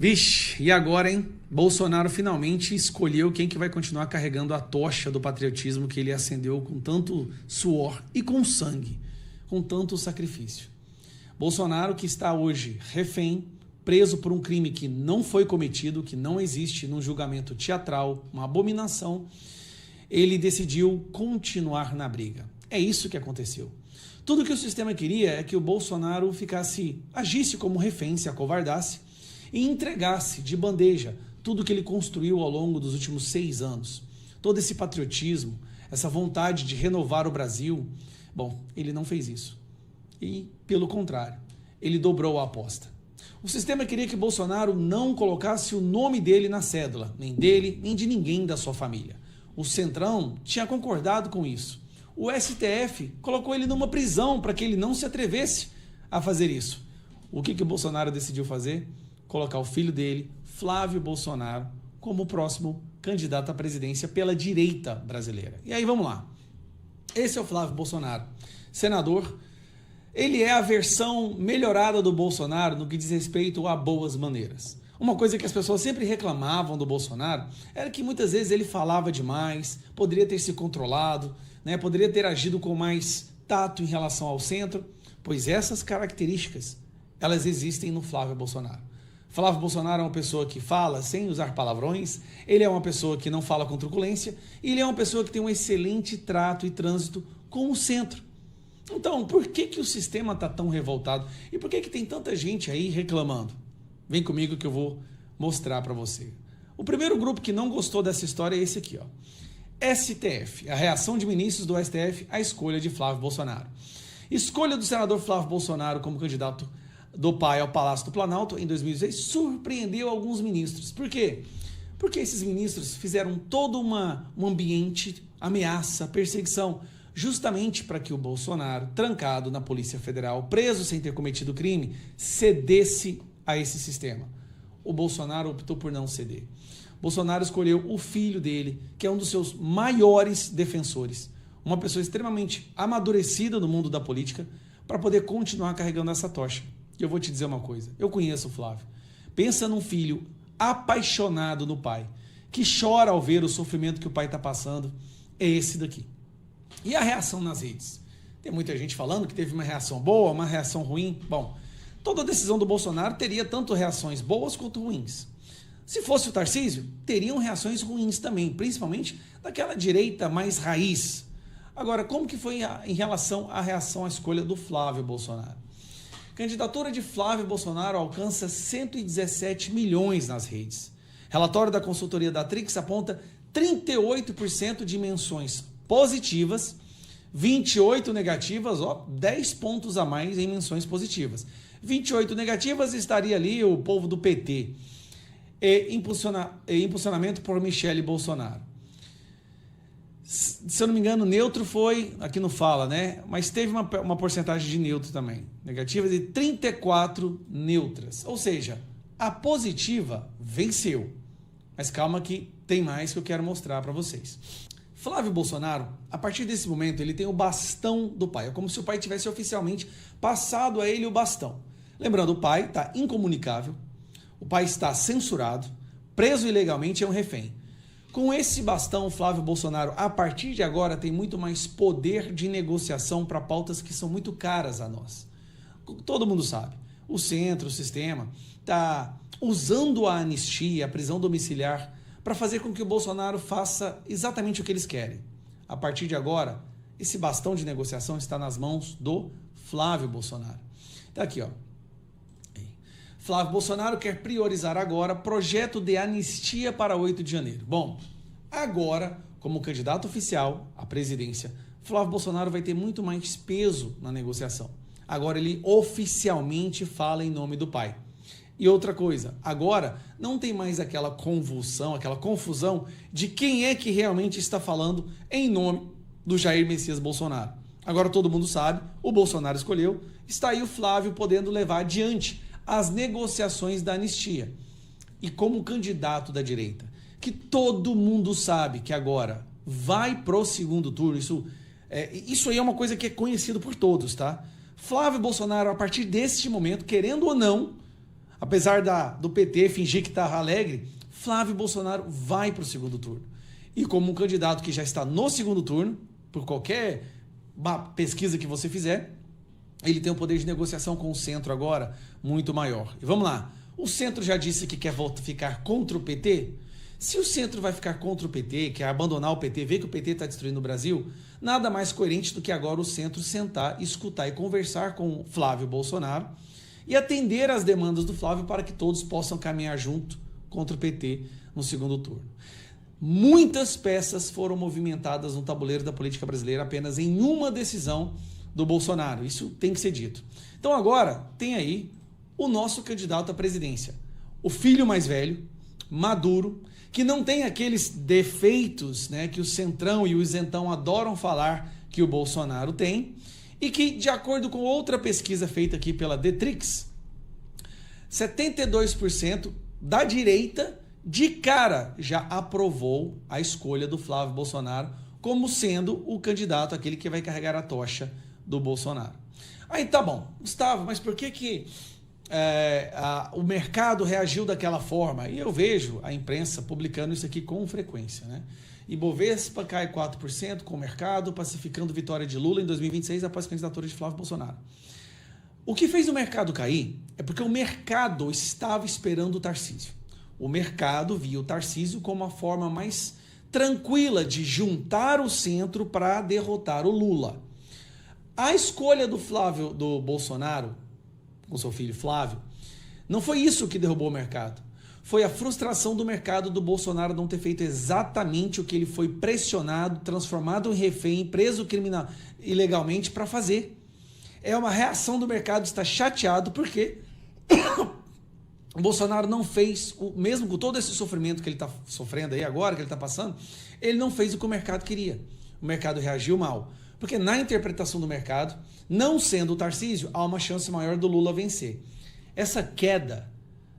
Vixe, e agora, hein? Bolsonaro finalmente escolheu quem que vai continuar carregando a tocha do patriotismo que ele acendeu com tanto suor e com sangue, com tanto sacrifício. Bolsonaro, que está hoje refém, preso por um crime que não foi cometido, que não existe num julgamento teatral, uma abominação, ele decidiu continuar na briga. É isso que aconteceu. Tudo que o sistema queria é que o Bolsonaro agisse como refém, se acovardasse e entregasse de bandeja tudo que ele construiu ao longo dos últimos 6 anos. Todo esse patriotismo, essa vontade de renovar o Brasil. Bom, ele não fez isso. E, pelo contrário, ele dobrou a aposta. O sistema queria que Bolsonaro não colocasse o nome dele na cédula, nem dele, nem de ninguém da sua família. O Centrão tinha concordado com isso. O STF colocou ele numa prisão para que ele não se atrevesse a fazer isso. O que o Bolsonaro decidiu fazer? Colocar o filho dele, Flávio Bolsonaro, como o próximo candidato à presidência pela direita brasileira. E aí vamos lá. Esse é o Flávio Bolsonaro, senador. Ele é a versão melhorada do Bolsonaro no que diz respeito a boas maneiras. Uma coisa que as pessoas sempre reclamavam do Bolsonaro era que muitas vezes ele falava demais, poderia ter se controlado, poderia ter agido com mais tato em relação ao centro, pois essas características, elas existem no Flávio Bolsonaro. Flávio Bolsonaro é uma pessoa que fala sem usar palavrões, ele é uma pessoa que não fala com truculência, e ele é uma pessoa que tem um excelente trato e trânsito com o centro. Então, por que o sistema está tão revoltado? E por que tem tanta gente aí reclamando? Vem comigo que eu vou mostrar para você. O primeiro grupo que não gostou dessa história é esse aqui, ó. STF, a reação de ministros do STF à escolha de Flávio Bolsonaro. Escolha do senador Flávio Bolsonaro como candidato do pai ao Palácio do Planalto em 2016 surpreendeu alguns ministros. Por quê? Porque esses ministros fizeram todo um ambiente, ameaça, perseguição, justamente para que o Bolsonaro, trancado na Polícia Federal, preso sem ter cometido crime, cedesse a esse sistema. O Bolsonaro optou por não ceder. Bolsonaro escolheu o filho dele, que é um dos seus maiores defensores, uma pessoa extremamente amadurecida no mundo da política, para poder continuar carregando essa tocha. E eu vou te dizer uma coisa, eu conheço o Flávio. Pensa num filho apaixonado no pai, que chora ao ver o sofrimento que o pai está passando, é esse daqui. E a reação nas redes? Tem muita gente falando que teve uma reação boa, uma reação ruim. Bom, toda decisão do Bolsonaro teria tanto reações boas quanto ruins. Se fosse o Tarcísio, teriam reações ruins também, principalmente daquela direita mais raiz. Agora, como que foi em relação à reação à escolha do Flávio Bolsonaro? Candidatura de Flávio Bolsonaro alcança 117 milhões nas redes. Relatório da consultoria da Trix aponta 38% de menções positivas, 28 negativas, 10 pontos a mais em menções positivas. 28 negativas estaria ali o povo do PT. Impulsionamento por Michele Bolsonaro. Se eu não me engano, neutro foi, aqui não fala, mas teve uma porcentagem de neutro também. Negativas e 34 neutras. Ou seja, a positiva venceu. Mas calma que tem mais que eu quero mostrar para vocês. Flávio Bolsonaro, a partir desse momento, ele tem o bastão do pai. É como se o pai tivesse oficialmente passado a ele o bastão. Lembrando, o pai está incomunicável, o pai está censurado, preso ilegalmente, é um refém. Com esse bastão, Flávio Bolsonaro, a partir de agora, tem muito mais poder de negociação para pautas que são muito caras a nós. Todo mundo sabe. O centro, o sistema, está usando a anistia, a prisão domiciliar, para fazer com que o Bolsonaro faça exatamente o que eles querem. A partir de agora, esse bastão de negociação está nas mãos do Flávio Bolsonaro. Está aqui, ó. Flávio Bolsonaro quer priorizar agora projeto de anistia para 8 de janeiro. Bom, agora, como candidato oficial à presidência, Flávio Bolsonaro vai ter muito mais peso na negociação. Agora ele oficialmente fala em nome do pai. E outra coisa, agora não tem mais aquela convulsão, aquela confusão de quem é que realmente está falando em nome do Jair Messias Bolsonaro. Agora todo mundo sabe, o Bolsonaro escolheu, está aí o Flávio podendo levar adiante as negociações da anistia. E como candidato da direita, que todo mundo sabe que agora vai pro segundo turno, isso aí é uma coisa que é conhecido por todos, tá? Flávio Bolsonaro, a partir deste momento, querendo ou não, Apesar do PT fingir que está alegre, Flávio Bolsonaro vai para o segundo turno. E como um candidato que já está no segundo turno, por qualquer pesquisa que você fizer, ele tem um poder de negociação com o centro agora muito maior. E vamos lá, o centro já disse que quer ficar contra o PT? Se o centro vai ficar contra o PT, quer abandonar o PT, ver que o PT está destruindo o Brasil, nada mais coerente do que agora o centro sentar, escutar e conversar com Flávio Bolsonaro e atender às demandas do Flávio para que todos possam caminhar junto contra o PT no segundo turno. Muitas peças foram movimentadas no tabuleiro da política brasileira apenas em uma decisão do Bolsonaro. Isso tem que ser dito. Então agora tem aí o nosso candidato à presidência, o filho mais velho, maduro, que não tem aqueles defeitos, né, que o Centrão e o Isentão adoram falar que o Bolsonaro tem, e que, de acordo com outra pesquisa feita aqui pela Detrix, 72% da direita de cara já aprovou a escolha do Flávio Bolsonaro como sendo o candidato, aquele que vai carregar a tocha do Bolsonaro. Aí tá bom, Gustavo, mas por que o mercado reagiu daquela forma? E eu vejo a imprensa publicando isso aqui com frequência, né? Ibovespa cai 4% com o mercado, pacificando vitória de Lula em 2026 após a candidatura de Flávio Bolsonaro. O que fez o mercado cair é porque o mercado estava esperando o Tarcísio. O mercado via o Tarcísio como a forma mais tranquila de juntar o centro para derrotar o Lula. A escolha do Bolsonaro, com seu filho Flávio, não foi isso que derrubou o mercado. Foi a frustração do mercado do Bolsonaro não ter feito exatamente o que ele foi pressionado, transformado em refém, preso criminal ilegalmente para fazer. É uma reação do mercado, está chateado porque o Bolsonaro não fez, mesmo com todo esse sofrimento que ele está sofrendo aí agora, que ele está passando, ele não fez o que o mercado queria. O mercado reagiu mal. Porque na interpretação do mercado, não sendo o Tarcísio, há uma chance maior do Lula vencer. Essa queda,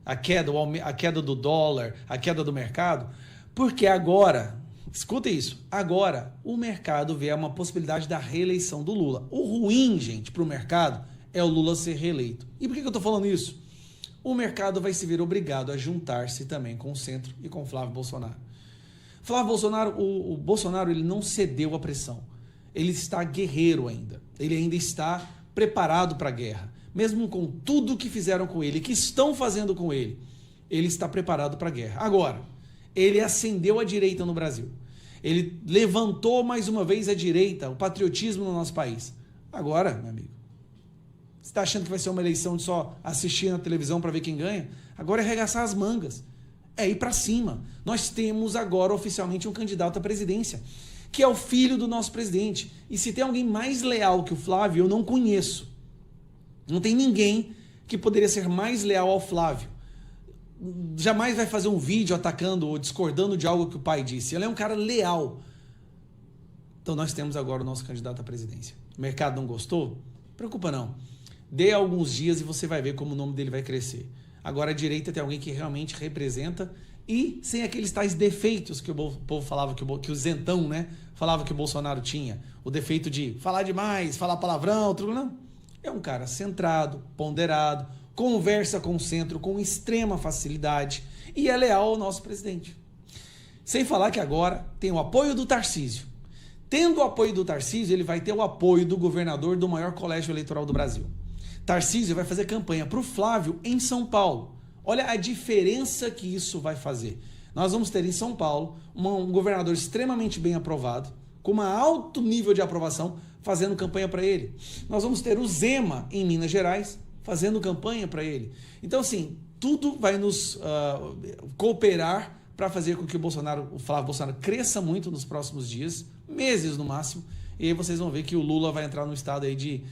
a queda do dólar, a queda do mercado, porque agora, escuta isso, agora o mercado vê uma possibilidade da reeleição do Lula. O ruim, gente, para o mercado é o Lula ser reeleito. E por que eu estou falando isso? O mercado vai se ver obrigado a juntar-se também com o centro e com Flávio Bolsonaro. Flávio Bolsonaro, o Bolsonaro ele não cedeu à pressão. Ele está guerreiro ainda. Ele ainda está preparado para a guerra. Mesmo com tudo que fizeram com ele, que estão fazendo com ele, ele está preparado para a guerra. Agora, ele acendeu a direita no Brasil. Ele levantou mais uma vez a direita, o patriotismo no nosso país. Agora, meu amigo, você está achando que vai ser uma eleição de só assistir na televisão para ver quem ganha? Agora é arregaçar as mangas. É ir para cima. Nós temos agora oficialmente um candidato à presidência, que é o filho do nosso presidente. E se tem alguém mais leal que o Flávio, eu não conheço. Não tem ninguém que poderia ser mais leal ao Flávio. Jamais vai fazer um vídeo atacando ou discordando de algo que o pai disse. Ele é um cara leal. Então nós temos agora o nosso candidato à presidência. O mercado não gostou? Não preocupa não. Dê alguns dias e você vai ver como o nome dele vai crescer. Agora a direita tem alguém que realmente representa e sem aqueles tais defeitos que o povo falava, que o Zentão, né, falava que o Bolsonaro tinha. O defeito de falar demais, falar palavrão, tudo não. É um cara centrado, ponderado, conversa com o centro com extrema facilidade e é leal ao nosso presidente. Sem falar que agora tem o apoio do Tarcísio. Tendo o apoio do Tarcísio, ele vai ter o apoio do governador do maior colégio eleitoral do Brasil. Tarcísio vai fazer campanha para o Flávio em São Paulo. Olha a diferença que isso vai fazer. Nós vamos ter em São Paulo um governador extremamente bem aprovado, com um alto nível de aprovação, fazendo campanha para ele. Nós vamos ter o Zema em Minas Gerais, fazendo campanha para ele. Então, assim, tudo vai nos cooperar para fazer com que o Flávio Bolsonaro cresça muito nos próximos dias, meses no máximo, e aí vocês vão ver que o Lula vai entrar num estado aí de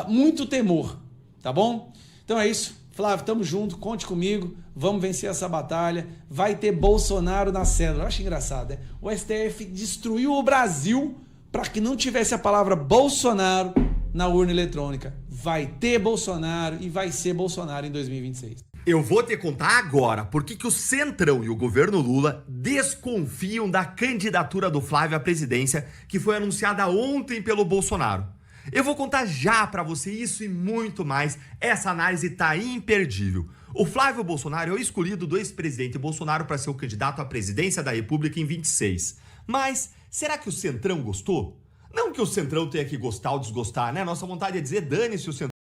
muito temor, tá bom? Então é isso, Flávio, tamo junto, conte comigo, vamos vencer essa batalha, vai ter Bolsonaro na cédula. Eu acho engraçado, né? O STF destruiu o Brasil para que não tivesse a palavra Bolsonaro na urna eletrônica. Vai ter Bolsonaro e vai ser Bolsonaro em 2026. Eu vou te contar agora por que o Centrão e o governo Lula desconfiam da candidatura do Flávio à presidência que foi anunciada ontem pelo Bolsonaro. Eu vou contar já pra você isso e muito mais. Essa análise tá imperdível. O Flávio Bolsonaro é o escolhido do ex-presidente Bolsonaro para ser o candidato à presidência da República em 26. Mas será que o Centrão gostou? Não que o Centrão tenha que gostar ou desgostar, né? Nossa vontade é dizer dane-se o Centrão.